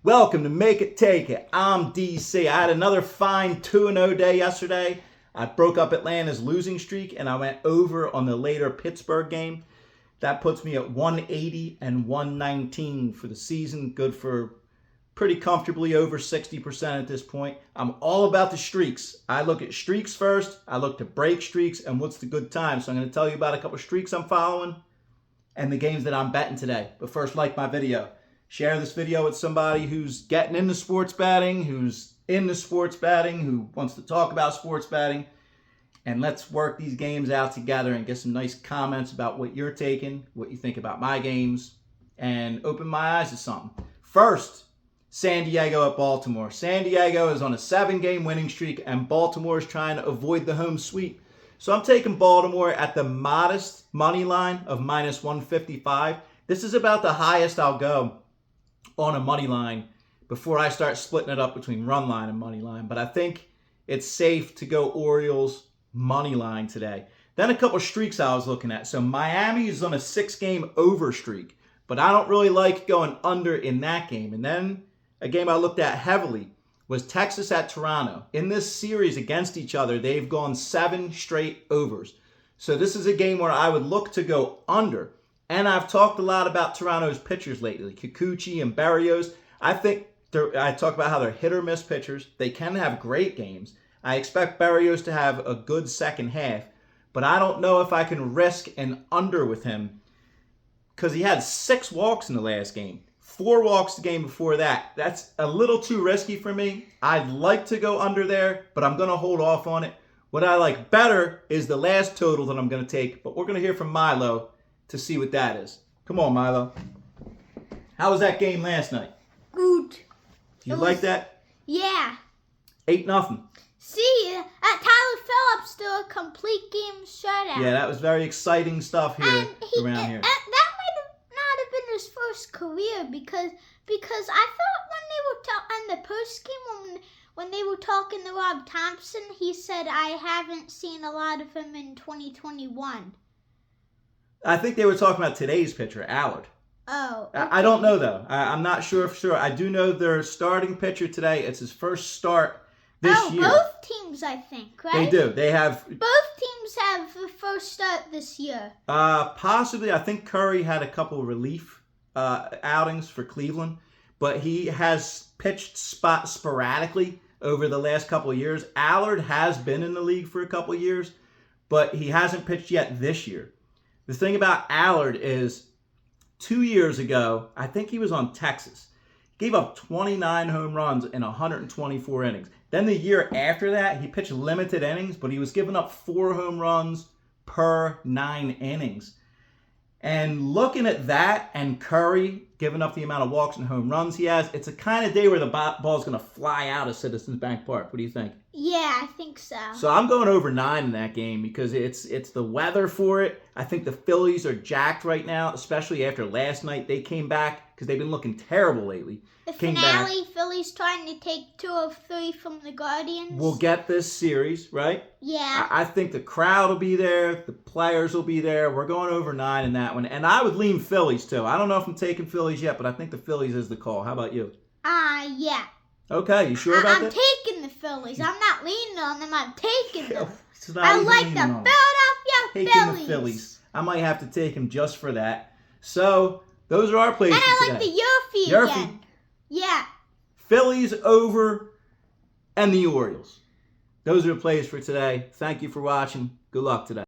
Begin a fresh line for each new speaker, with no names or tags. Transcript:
Welcome to Make It Take It. I'm DC. I had another fine 2-0 day yesterday. I broke up Atlanta's losing streak and I went over on the later Pittsburgh game. That puts me at 180 and 119 for the season. Good for pretty comfortably over 60% at this point. I'm all about the streaks. I look at streaks first. I look to break streaks and what's the good time. So I'm going to tell you about a couple streaks I'm following and the games that I'm betting today. But first, like my video. Share this video with somebody who's getting into sports betting, who's into sports betting, who wants to talk about sports betting. And let's work these games out together and get some nice comments about what you're taking, what you think about my games, and open my eyes to something. First, San Diego at Baltimore. San Diego is on a 7-game winning streak, and Baltimore is trying to avoid the home sweep. So I'm taking Baltimore at the modest money line of minus 155. This is about the highest I'll go on a money line before I start splitting it up between run line and money line. But I think it's safe to go Orioles money line today. Then a couple streaks I was looking at. So Miami is on a 6-game over streak, but I don't really like going under in that game. And then a game I looked at heavily was Texas at Toronto. In this series against each other, they've gone 7 straight overs. So this is a game where I would look to go under. And I've talked a lot about Toronto's pitchers lately, Kikuchi and Berrios. I talk about how they're hit or miss pitchers. They can have great games. I expect Berrios to have a good second half, but I don't know if I can risk an under with him because he had 6 walks in the last game, 4 walks the game before that. That's a little too risky for me. I'd like to go under there, but I'm going to hold off on it. What I like better is the last total that I'm going to take, but we're going to hear from Milo to see what that is. Come on, Milo. How was that game last night?
Good.
You like that?
Yeah.
8-0.
See, Tyler Phillips did a complete game shutout.
Yeah, that was very exciting stuff here around here.
That might not have been his first career because I thought when they were in the post game when they were talking to Rob Thompson, he said I haven't seen a lot of him in 2021.
I think they were talking about today's pitcher, Allard.
Oh. Okay.
I don't know, though. I'm not sure for sure. I do know their starting pitcher today. It's his first start this year.
Both teams, I think, right?
They do. They have.
Both teams have the first start this year.
Possibly. I think Curry had a couple relief outings for Cleveland, but he has pitched sporadically over the last couple of years. Allard has been in the league for a couple of years, but he hasn't pitched yet this year. The thing about Allard is 2 years ago, I think he was on Texas. He gave up 29 home runs in 124 innings. Then the year after that, he pitched limited innings, but he was giving up 4 home runs per 9 innings. And looking at that and Curry giving up the amount of walks and home runs he has, it's a kind of day where the ball's going to fly out of Citizens Bank Park. What do you think?
Yeah, I think so.
So I'm going over 9 in that game because it's the weather for it. I think the Phillies are jacked right now, especially after last night. They came back because they've been looking terrible lately.
The finale, Phillies trying to take 2 of 3 from the Guardians.
We'll get this series, right?
Yeah.
I think the crowd will be there. The players will be there. We're going over 9 in that one. And I would lean Phillies, too. I don't know if I'm taking Phillies yet, but I think the Phillies is the call. How about you?
Yeah.
Okay, you sure about that?
I'm taking the Phillies. I'm not leaning on them. I'm taking them.
I
like the Philadelphia
Phillies. The Phillies. I might have to take them just for that. So, those are our plays
and
for
I
today.
like the Nrfi again. Yeah.
Phillies over and the Orioles. Those are the plays for today. Thank you for watching. Good luck today.